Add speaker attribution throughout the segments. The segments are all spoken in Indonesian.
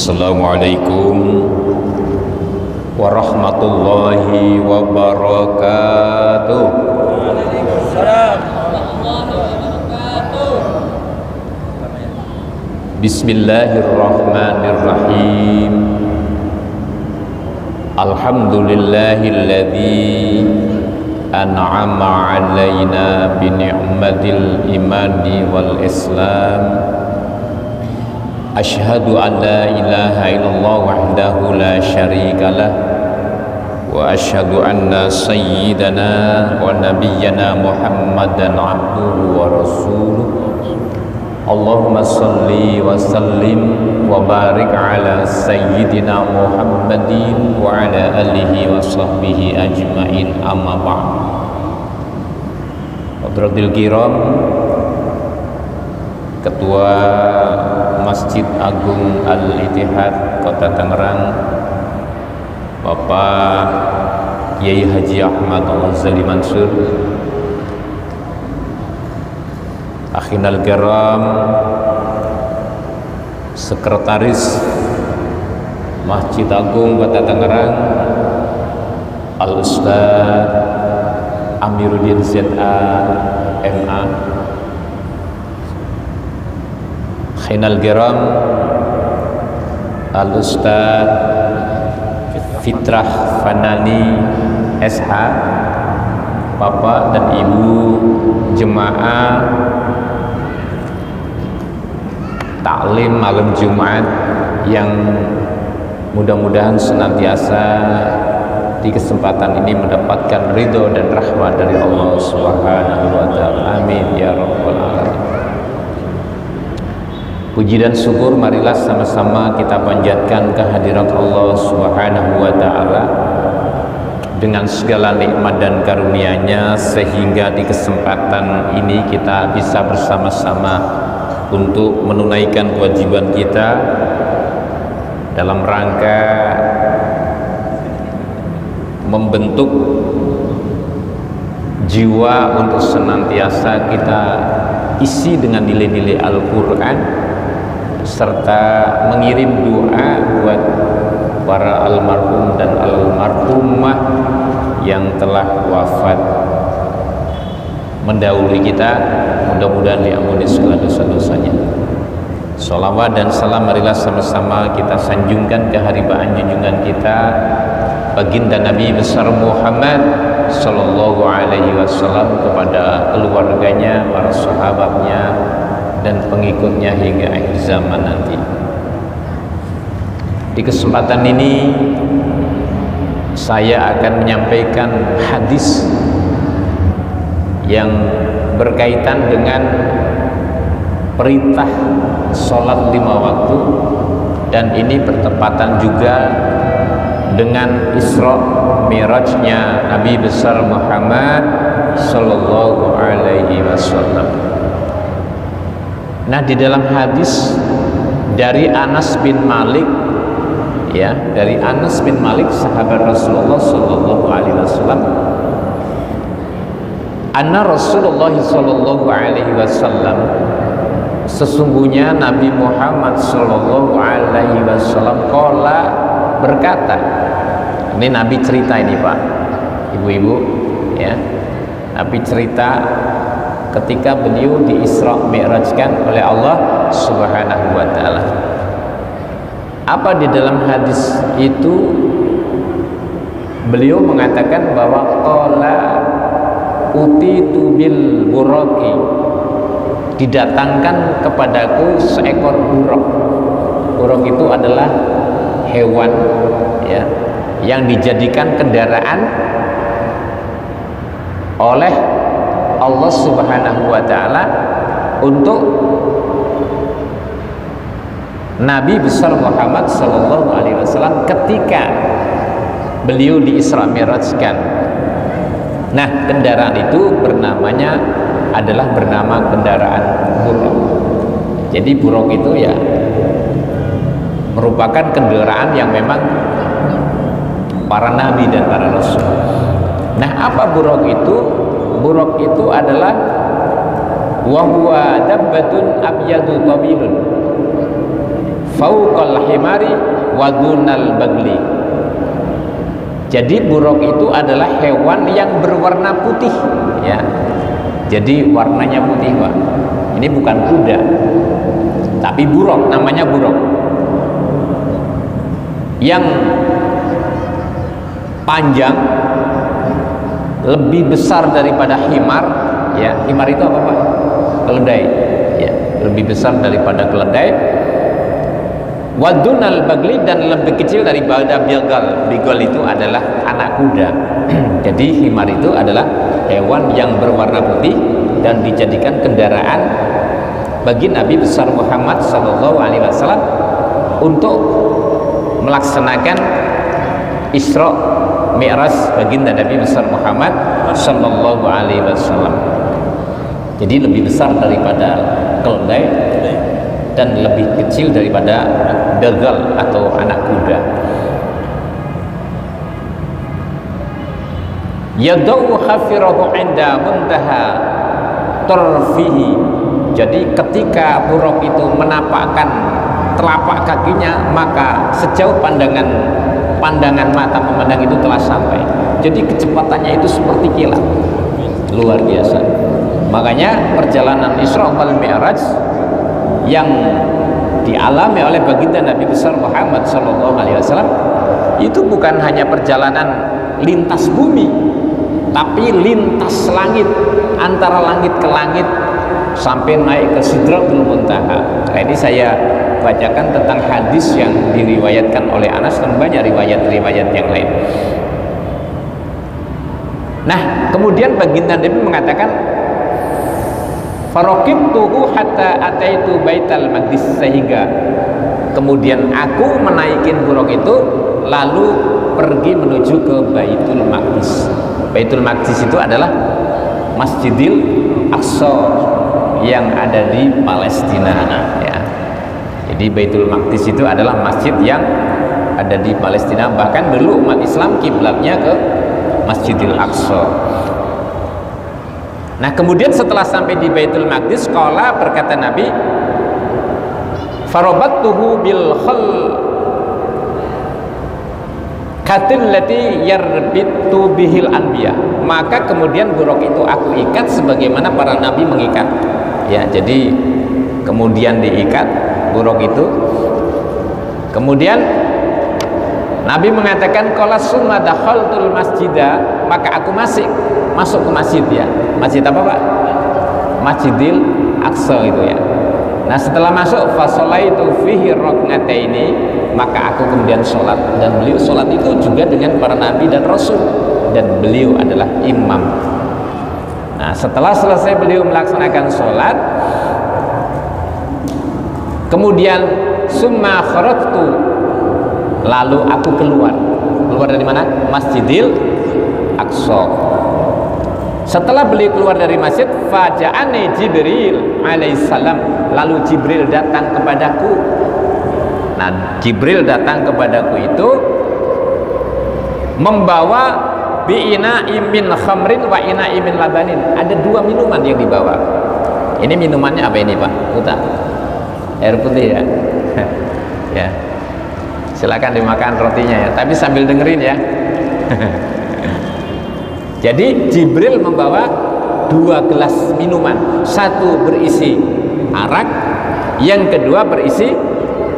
Speaker 1: Assalamualaikum warahmatullahi wabarakatuh. Bismillahirrahmanirrahim. Alhamdulillahilladzi an'ama alaina bi ni'matil imani wal islam. Asyhadu an la ilaha illallah wahdahu la syarikalah wa asyhadu anna sayyidana wa nabiyyana Muhammadan abduhu wa rasuluh. Allahumma salli wa sallim wa barik ala sayyidina Muhammadin wa ala alihi wa sahbihi ajma'in, amma ba'd. Hadratil kiram, Ketua Masjid Agung Al-Ittihad Kota Tangerang, Bapak Kiai Haji Ahmad Al-Ghazali Mansur, Akhinal Kiram, Sekretaris Masjid Agung Kota Tangerang, Al-Ustaz Amiruddin ZA MA, Akhinal Kiram, Al-Ustaz Fitrah Fanani SH, Bapak dan Ibu jemaah taklim malam Jumat yang mudah-mudahan senantiasa di kesempatan ini mendapatkan ridho dan rahmat dari Allah Subhanahu wa taala. Amin ya rabbal alamin. Puji dan syukur marilah sama-sama kita panjatkan kehadirat Allah Subhanahu wa taala dengan segala nikmat dan karunia-Nya, sehingga di kesempatan ini kita bisa bersama-sama untuk menunaikan kewajiban kita dalam rangka membentuk jiwa untuk senantiasa kita isi dengan nilai-nilai Al-Quran, serta mengirim doa buat para almarhum dan almarhumah yang telah wafat mendahului kita. Mudah-mudahan diampuni segala dosa-dosanya. Sholawat dan salam marilah sama-sama kita sanjungkan keharibaan junjungan kita baginda Nabi besar Muhammad sallallahu alaihi wasallam, kepada keluarganya, para sahabatnya dan pengikutnya hingga akhir zaman nanti. Di kesempatan ini saya akan menyampaikan hadis yang berkaitan dengan perintah sholat 5 waktu, dan ini bertepatan juga dengan Isra Mi'rajnya Nabi besar Muhammad sallallahu alaihi wasallam. Nah, di dalam hadis dari Anas bin Malik, ya, dari Anas bin Malik sahabat Rasulullah sallallahu alaihi wasallam, anna Rasulullah sallallahu alaihi wasallam, sesungguhnya Nabi Muhammad sallallahu alaihi wasallam qala, berkata. Ini Nabi cerita ini, Pak, Ibu-ibu, ya. Nabi cerita ketika beliau di Isra Mi'rajkan oleh Allah Subhanahu wa taala. Apa di dalam hadis itu? Beliau mengatakan bahwa qala utitu bil buraqi, didatangkan kepadaku seekor buraq. Buraq itu adalah hewan, ya, yang dijadikan kendaraan oleh Allah Subhanahu wa taala untuk Nabi besar Muhammad sallallahu alaihi wasallam ketika beliau di Isra Mi'rajkan. Nah, kendaraan itu adalah bernama kendaraan buraq. Jadi buraq itu ya merupakan kendaraan yang memang para nabi dan para rasul. Nah, apa buraq itu? Buraq itu adalah wa huwa dabbatun abyadu tawilun fauqal himari wa dunal bagli. Jadi buruk itu adalah hewan yang berwarna putih, ya. Jadi warnanya putih, Pak. Ini bukan kuda, tapi buruk, namanya buruk. Yang panjang lebih besar daripada himar, ya. Himar itu apa, Pak? Keledai, ya. Lebih besar daripada keledai. Wadunal bagli, dan lebih kecil daripada bigal. Bigal itu adalah anak kuda. Jadi himar itu adalah hewan yang berwarna putih dan dijadikan kendaraan bagi Nabi besar Muhammad SAW untuk melaksanakan Isra Mi'raj baginda Nabi besar Muhammad SAW. Jadi lebih besar daripada keledai dan lebih kecil daripada begal atau anak kuda. Yadau khafirahu inda muntaha tarfihi. Jadi ketika buruk itu menapakkan telapak kakinya, maka sejauh pandangan mata memandang itu telah sampai. Jadi kecepatannya itu seperti kilat, luar biasa. Makanya perjalanan Isra wal Mi'raj yang dialami oleh baginda Nabi besar Muhammad SAW itu bukan hanya perjalanan lintas bumi, tapi lintas langit, antara langit ke langit sampai naik ke Sidratul Muntaha. Nah, ini saya bacakan tentang hadis yang diriwayatkan oleh Anas dan banyak riwayat-riwayat yang lain. Nah, kemudian baginda Nabi mengatakan, faraqibtuhu hatta ataitu Baitul Maqdis, sehingga kemudian aku menaikin buruk itu lalu pergi menuju ke Baitul Maqdis. Baitul Maqdis itu adalah Masjidil Aqsa yang ada di Palestina, ya. Jadi Baitul Maqdis itu adalah masjid yang ada di Palestina. Bahkan dulu umat Islam kiblatnya ke Masjidil Aqsa. Nah, kemudian setelah sampai di Baitul Maqdis, qala, berkata Nabi, farabattuhu bil khal katil lati yarbitu bihil anbiya. Maka kemudian buruk itu aku ikat sebagaimana para nabi mengikat, ya. Jadi kemudian diikat buruk itu. Kemudian Nabi mengatakan, qala summa dakhaltul masjida, maka aku masuk ke masjid, ya. Masjid apa, Pak? Masjidil Aqsa itu, ya. Nah, setelah masuk, fasolaitu fihi rok'ataini, maka aku kemudian sholat. Dan beliau sholat itu juga dengan para nabi dan rasul, dan beliau adalah imam. Nah, setelah selesai beliau melaksanakan sholat, kemudian summa kharajtu, lalu aku keluar dari mana? Masjidil Aqsa. Setelah beliau keluar dari masjid, faja'ani Jibril alaihissalam, lalu Jibril datang kepadaku. Nah, Jibril datang kepadaku itu membawa bi'ina imin khamrin wa ina imin labanin. Ada dua minuman yang dibawa. Ini minumannya apa ini, Pak? Putar. Air putih, ya. Ya. Silakan dimakan rotinya, ya. Tapi sambil dengerin, ya. Jadi Jibril membawa dua gelas minuman, satu berisi arak, yang kedua berisi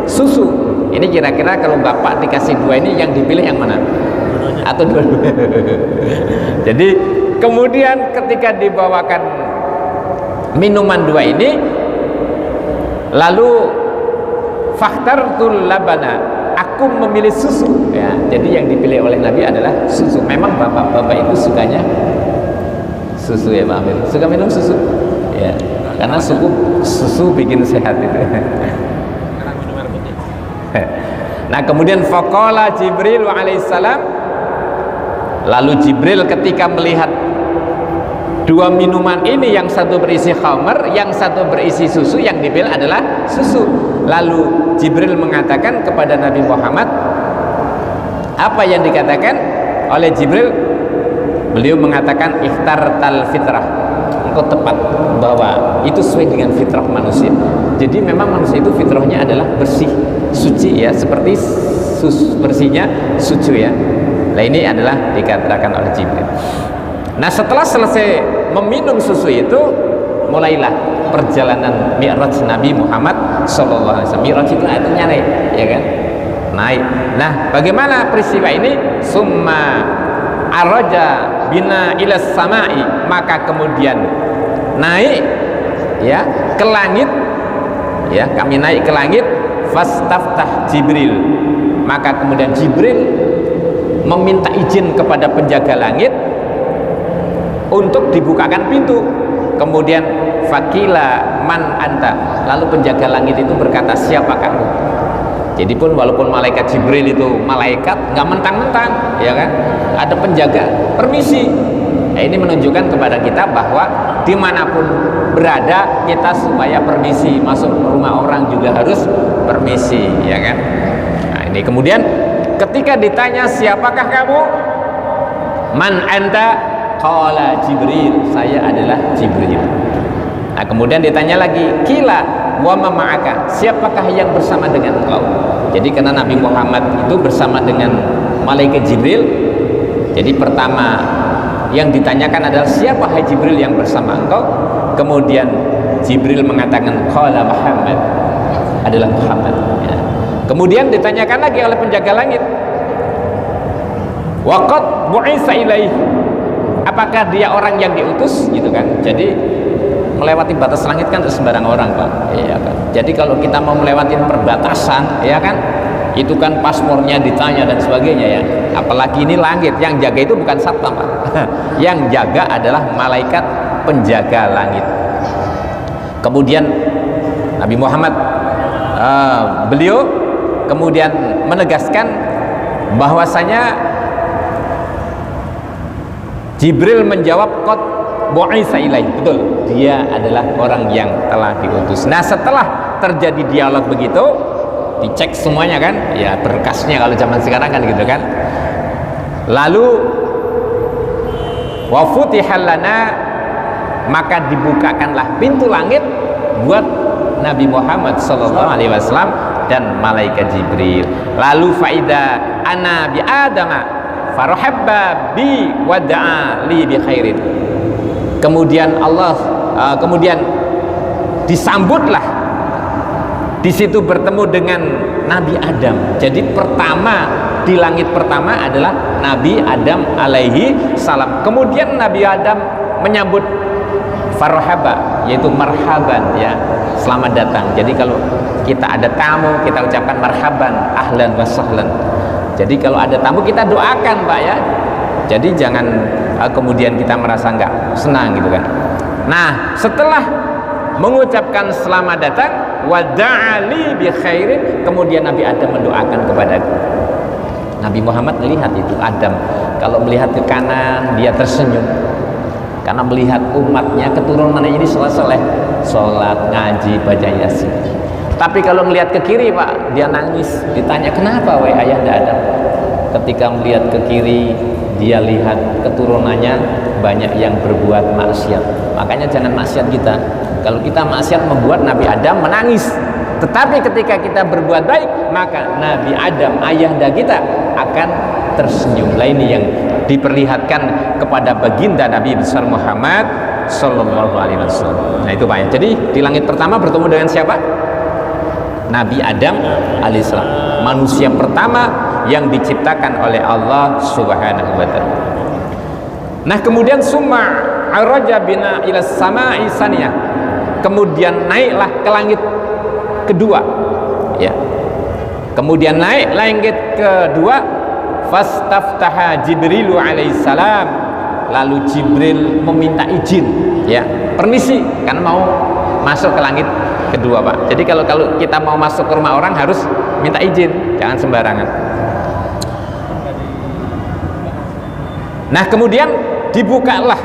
Speaker 1: susu. Ini kira-kira kalau Bapak dikasih dua ini, yang dipilih yang mana? Atau dua-dua? Jadi kemudian ketika dibawakan minuman dua ini, lalu fakhtartul labana, aku memilih susu, ya. Jadi yang dipilih oleh Nabi adalah susu. Memang bapak-bapak itu sukanya susu, ya, Pak Amir. Suka minum susu, ya. Karena susu bikin sehat itu. Nah, kemudian faqala Jibril alaihissalam, lalu Jibril ketika melihat dua minuman ini, yang satu berisi khamr, yang satu berisi susu, yang dipilih adalah susu. Lalu Jibril mengatakan kepada Nabi Muhammad, apa yang dikatakan oleh Jibril? Beliau mengatakan, ikhtartal fitrah, engkau tepat, bahwa itu sesuai dengan fitrah manusia. Jadi memang manusia itu fitrahnya adalah bersih, suci ya, seperti bersihnya susu ya. Nah ini adalah dikatakan oleh Jibril. Nah setelah selesai meminum susu itu, mulailah perjalanan Mi'raj Nabi Muhammad sallallahu alaihi wasallam. Mi'raj itu artinya naik, ya kan? Naik. Nah, bagaimana peristiwa ini? Summa araja bina ila samai, maka kemudian naik ya ke langit. Ya, kami naik ke langit, fastaftah Jibril. Maka kemudian Jibril meminta izin kepada penjaga langit untuk dibukakan pintu. Kemudian fakila man anta, lalu penjaga langit itu berkata, siapa kamu? Jadi pun walaupun malaikat Jibril itu malaikat, nggak mentang-mentang, ya kan? Ada penjaga, permisi. Nah, ini menunjukkan kepada kita bahwa dimanapun berada kita supaya permisi, masuk rumah orang juga harus permisi, ya kan? Nah, ini kemudian ketika ditanya siapakah kamu, man anta, qala Jibril, saya adalah Jibril. Nah kemudian ditanya lagi, kila wa ma ma'aka, siapakah yang bersama dengan engkau? Jadi karena Nabi Muhammad itu bersama dengan malaikat Jibril, jadi pertama yang ditanyakan adalah siapa hai Jibril yang bersama engkau? Kemudian Jibril mengatakan qala Muhammad, adalah Muhammad ya. Kemudian ditanyakan lagi oleh penjaga langit, waqad bu'isa ilaih, apakah dia orang yang diutus, gitu kan? Jadi melewati batas langit kan sembarang orang, Pak. Iya kan. Jadi kalau kita mau melewati perbatasan, ya kan, itu kan paspornya ditanya dan sebagainya ya. Apalagi ini langit, yang jaga itu bukan satpam, Pak. Yang jaga adalah malaikat penjaga langit. Kemudian Nabi Muhammad beliau kemudian menegaskan bahwasanya Jibril menjawab qad bu'isa ilaih, betul, dia adalah orang yang telah diutus. Nah setelah terjadi dialog begitu, dicek semuanya kan, ya berkasnya kalau zaman sekarang kan gitu kan. Lalu wa futihal lana, maka dibukakanlah pintu langit buat Nabi Muhammad sallallahu alaihi wasallam dan malaikat Jibril. Lalu faida ana bi adama farhabba bi wa da'a li bi khairin. Kemudian Allah kemudian disambutlah di situ bertemu dengan Nabi Adam. Jadi pertama di langit pertama adalah Nabi Adam alaihi salam. Kemudian Nabi Adam menyambut farhaba, yaitu marhaban ya, selamat datang. Jadi kalau kita ada tamu kita ucapkan marhaban, ahlan wa sahlan. Jadi kalau ada tamu kita doakan, Pak ya. Jadi jangan kemudian kita merasa nggak senang gitu kan. Nah setelah mengucapkan selamat datang wa da'ali bi khairin, kemudian Nabi Adam mendoakan kepadaku. Nabi Muhammad melihat itu Adam, kalau melihat ke kanan dia tersenyum karena melihat umatnya keturunannya ini soleh-soleh, sholat, ngaji, baca yasin. Tapi kalau melihat ke kiri, Pak, dia nangis. Ditanya kenapa wahai ayahanda Adam? Ketika melihat ke kiri, dia lihat keturunannya banyak yang berbuat maksiat. Makanya jangan maksiat kita. Kalau kita maksiat membuat Nabi Adam menangis. Tetapi ketika kita berbuat baik, maka Nabi Adam, ayahanda kita, akan tersenyum. Lah ini yang diperlihatkan kepada baginda Nabi besar Muhammad sallallahu alaihi wasallam. Nah itu Pak. Jadi di langit pertama bertemu dengan siapa? Nabi Adam alaihissalam, manusia pertama yang diciptakan oleh Allah subhanahu wa ta'ala. Nah kemudian summa araja bina ila sama'i saniyah, kemudian naiklah ke langit kedua ya. Kemudian naik langit kedua, fastaftaha Jibrilu alaihissalam, lalu Jibril meminta izin ya, permisi karena mau masuk ke langit kedua, Pak. Jadi kalau kita mau masuk ke rumah orang harus minta izin, jangan sembarangan. Nah kemudian dibukalah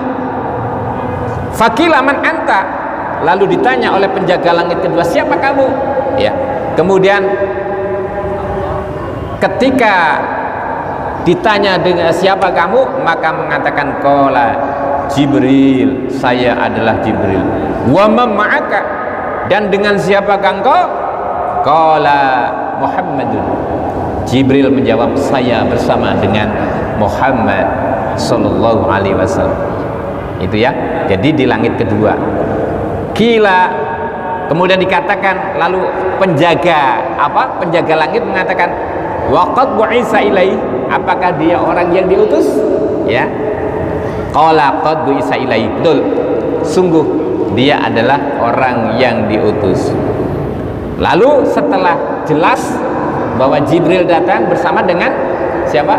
Speaker 1: fakila man anta, lalu ditanya oleh penjaga langit kedua, siapa kamu ya. Kemudian ketika ditanya dengan siapa kamu, maka mengatakan qala Jibril, saya adalah Jibril. Wa ma ma'aka, dan dengan siapakah engkau? Qala Muhammadun. Jibril menjawab, saya bersama dengan Muhammad sallallahu alaihi wasallam. Itu ya. Jadi di langit kedua. Kila, kemudian dikatakan, lalu penjaga langit mengatakan, waqad bu'isa ilaihi, apakah dia orang yang diutus? Ya. Qala qad bu'isa ilaihi, betul, sungguh dia adalah orang yang diutus. Lalu setelah jelas bahwa Jibril datang bersama dengan siapa?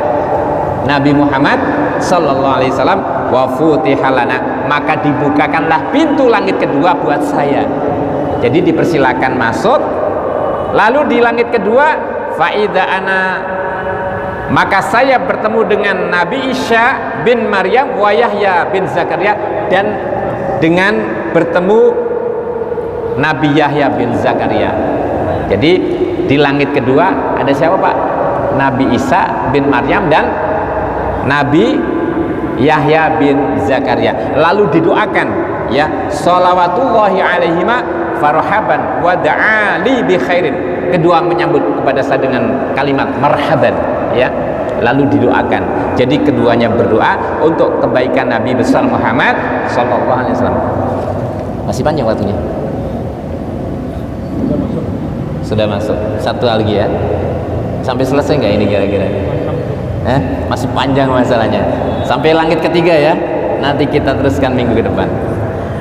Speaker 1: Nabi Muhammad sallallahu alaihi wasallam, wa futihalana, maka dibukakanlah pintu langit kedua buat saya. Jadi dipersilakan masuk. Lalu di langit kedua, faida ana, maka saya bertemu dengan Nabi Isa bin Maryam wa Yahya bin Zakaria, dan dengan bertemu Nabi Yahya bin Zakaria. Jadi di langit kedua ada siapa Pak? Nabi Isa bin Maryam dan Nabi Yahya bin Zakaria. Lalu didoakan, ya, sholawatullahi alaihima farhaban wa da'ali bi khairin. Kedua menyambut kepada saya dengan kalimat marhaban, ya. Lalu didoakan. Jadi keduanya berdoa untuk kebaikan Nabi besar Muhammad sallallahu alaihi wasallam. Masih panjang waktunya? Sudah masuk. Satu lagi ya. Sampai selesai nggak ini kira-kira? Masih panjang masalahnya. Sampai langit ketiga ya. Nanti kita teruskan minggu ke depan.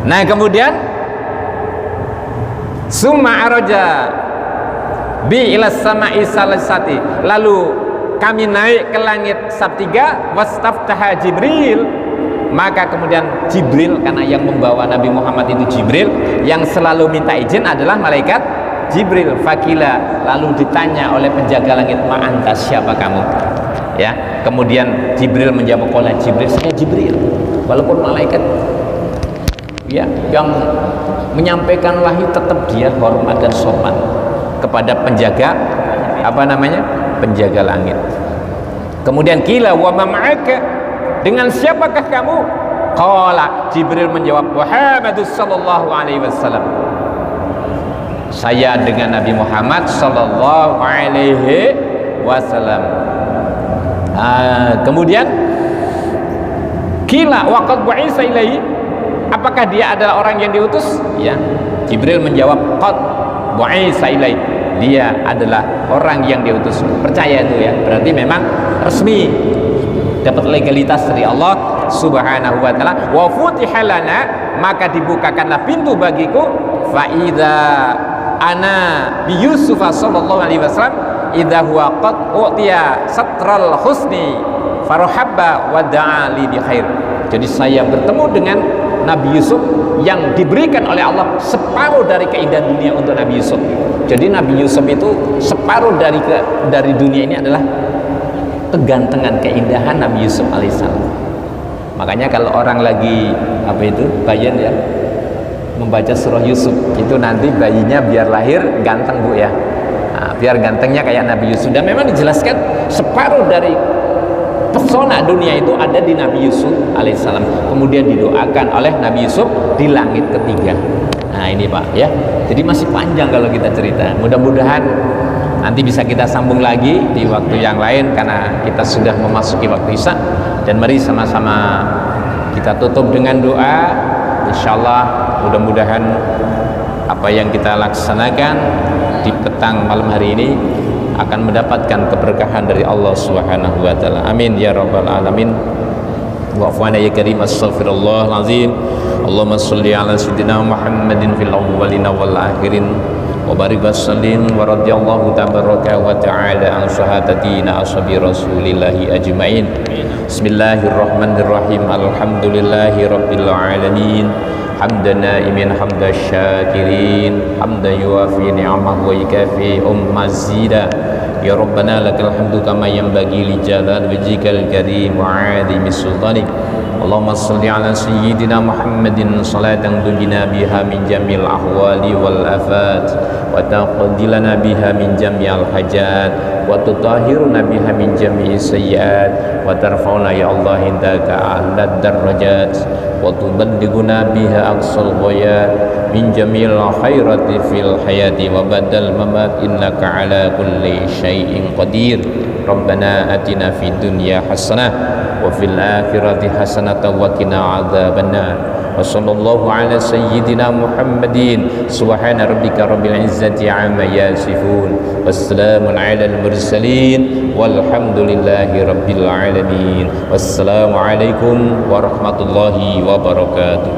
Speaker 1: Nah, kemudian summa araja bi ila sama'i salasati. Lalu kami naik ke langit sabtiga, wastaftaha Jibril. Maka kemudian Jibril, karena yang membawa Nabi Muhammad itu Jibril, yang selalu minta izin adalah malaikat Jibril. Fakila, lalu ditanya oleh penjaga langit, ma'anta, siapa kamu? Ya, kemudian Jibril menjawab, qala Jibril, saya Jibril. Walaupun malaikat, ya, yang menyampaikan wahyu, tetap dia hormat dan sopan kepada penjaga penjaga langit. Kemudian kila wa ma ma'aka, dengan siapakah kamu? Qala, Jibril menjawab, Muhammadus sallallahu alaihi wasallam, saya dengan Nabi Muhammad sallallahu alaihi wasallam. Kemudian kila waqad bu'isa ilaihi, apakah dia adalah orang yang diutus? Ya, Jibril menjawab, qad bu'isa ilaihi, dia adalah orang yang diutus. Percaya itu ya, berarti memang resmi, dapat legalitas dari Allah subhanahu wa ta'ala. Wa futihalana, maka dibukakanlah pintu bagiku, fa'idha ana bi Yusuf sallallahu alaihi wasallam idza huwa qad utiya satral husni farhabba wa da'a li bi khair. Jadi saya bertemu dengan Nabi Yusuf yang diberikan oleh Allah separuh dari keindahan dunia untuk Nabi Yusuf. Jadi Nabi Yusuf itu separuh dari dunia ini adalah kegantengan, keindahan Nabi Yusuf alaihissalam. Makanya kalau orang lagi bayan ya, membaca surah Yusuf, itu nanti bayinya biar lahir ganteng Bu ya. Biar gantengnya kayak Nabi Yusuf. Dan memang dijelaskan separuh dari pesona dunia itu ada di Nabi Yusuf alaihissalam. Kemudian didoakan oleh Nabi Yusuf di langit ketiga. Nah ini Pak ya. Jadi masih panjang kalau kita cerita. Mudah-mudahan nanti bisa kita sambung lagi di waktu yang lain, karena kita sudah memasuki waktu Isya. Dan mari sama-sama kita tutup dengan doa. Insyaallah mudah-mudahan apa yang kita laksanakan di petang malam hari ini akan mendapatkan keberkahan dari Allah Subhanahu wa taala. Amin ya rabbal alamin. Wa'fana ya karim, astaghfirullahal azim. Allahumma shalli ala sayyidina Muhammadin fil awwalin wal akhirin wa barik wa sallim wa radhiyallahu tabaraka wa ta'ala an sahadatina ashabi rasulillahi ajmain. Bismillahirrahmanirrahim. Alhamdulillahi rabbil alamin. Hamdan na'imin hamdan syakirin, hamdan yuafi ni'amahu wa yukafi mazida. Ya Rabbana lakal hamdu kama yanbaghi li jalal wajhikal karim wa 'azimi sultanik. Allahumma shalli ala sayyidina Muhammadin salatan tunjina biha min jamil ahwali wal afat وتقضي لنا بها من جميع الحاجات وتطهرنا بها من جميع السيئات وترفعنا يا الله عندك أعلى الدرجات وتبلغنا بها أقصى الغايات من جميع الخيرات في الحياة وبعد الممات إنك على كل شيء قدير ربنا آتنا في الدنيا حسنة وفي الآخرة حسنة وقنا عذاب النار وصلى الله على سيدنا محمد سبحان ربك رب العزة عما يصفون والسلام على المرسلين والحمد لله رب العالمين والسلام عليكم ورحمة الله وبركاته.